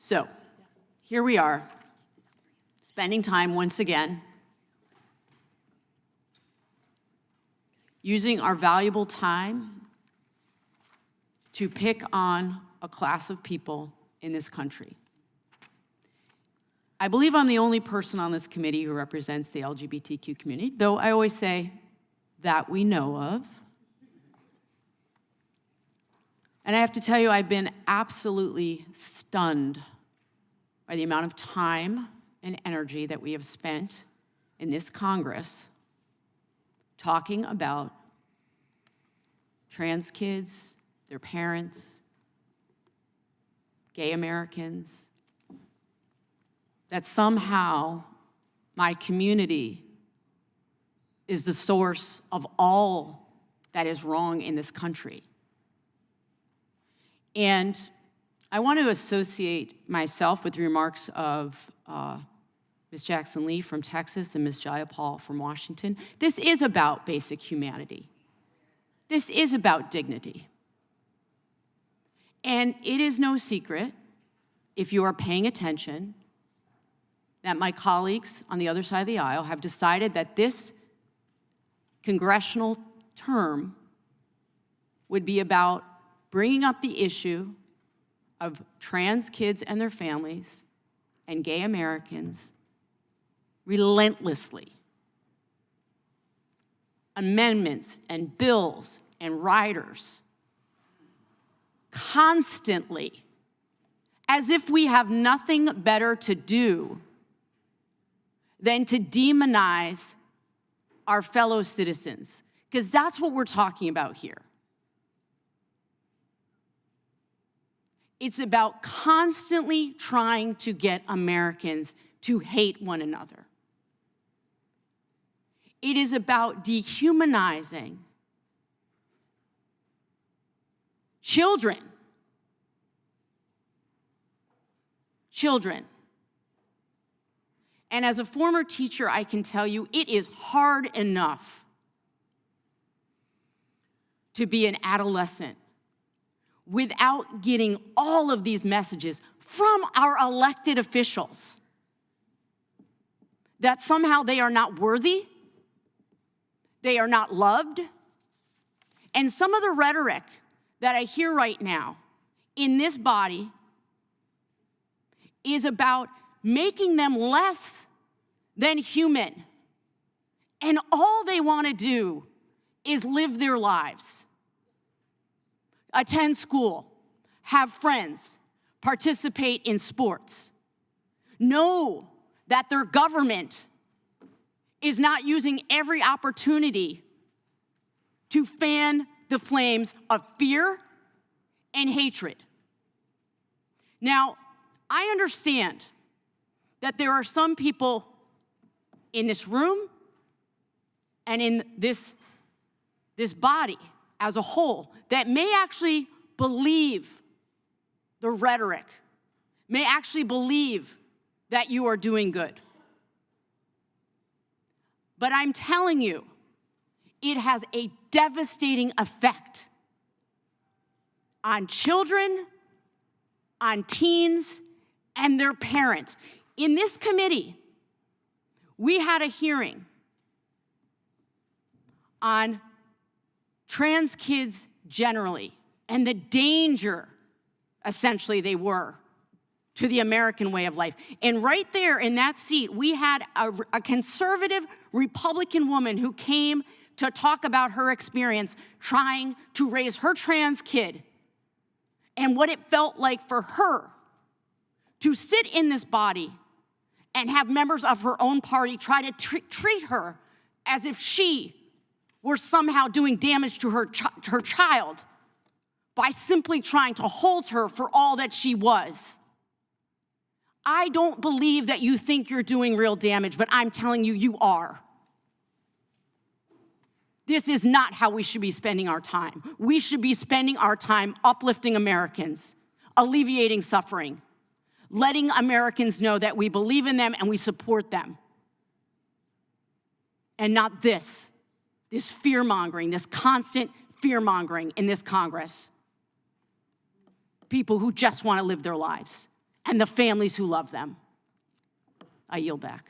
So here we are, spending time once again, using our valuable time to pick on a class of people in this country. I believe I'm the only person on this committee who represents the LGBTQ community, though I always say that we know of. And I have to tell you, I've been absolutely stunned by the amount of time and energy that we have spent in this Congress talking about trans kids, their parents, gay Americans, that somehow my community is the source of all that is wrong in this country. And I want to associate myself with the remarks of Ms. Jackson Lee from Texas and Ms. Jayapal from Washington. This is about basic humanity. This is about dignity. And it is no secret, if you are paying attention, that my colleagues on the other side of the aisle have decided that this congressional term would be about bringing up the issue of trans kids and their families and gay Americans relentlessly. Amendments and bills and riders constantly, as if we have nothing better to do than to demonize our fellow citizens, because that's what we're talking about here. It's about constantly trying to get Americans to hate one another. It is about dehumanizing children. And as a former teacher, I can tell you, it is hard enough to be an adolescent without getting all of these messages from our elected officials that somehow they are not worthy, they are not loved. And some of the rhetoric that I hear right now in this body is about making them less than human. And all they want to do is live their lives. Attend school, have friends, participate in sports. Know that their government is not using every opportunity to fan the flames of fear and hatred. Now, I understand that there are some people in this room and in this body as a whole that may actually believe the rhetoric, may actually believe that you are doing good. But I'm telling you, it has a devastating effect on children, on teens, and their parents. In this committee, we had a hearing on trans kids generally and the danger, essentially, they were to the American way of life. And right there in that seat, we had a conservative Republican woman who came to talk about her experience trying to raise her trans kid and what it felt like for her to sit in this body and have members of her own party try to treat her as if she were somehow doing damage to her child by simply trying to hold her for all that she was. I don't believe that you think you're doing real damage, but I'm telling you, you are. This is not how we should be spending our time. We should be spending our time uplifting Americans, alleviating suffering, letting Americans know that we believe in them and we support them. And not this fear-mongering, this constant fear-mongering in this Congress. People who just want to live their lives and the families who love them. I yield back.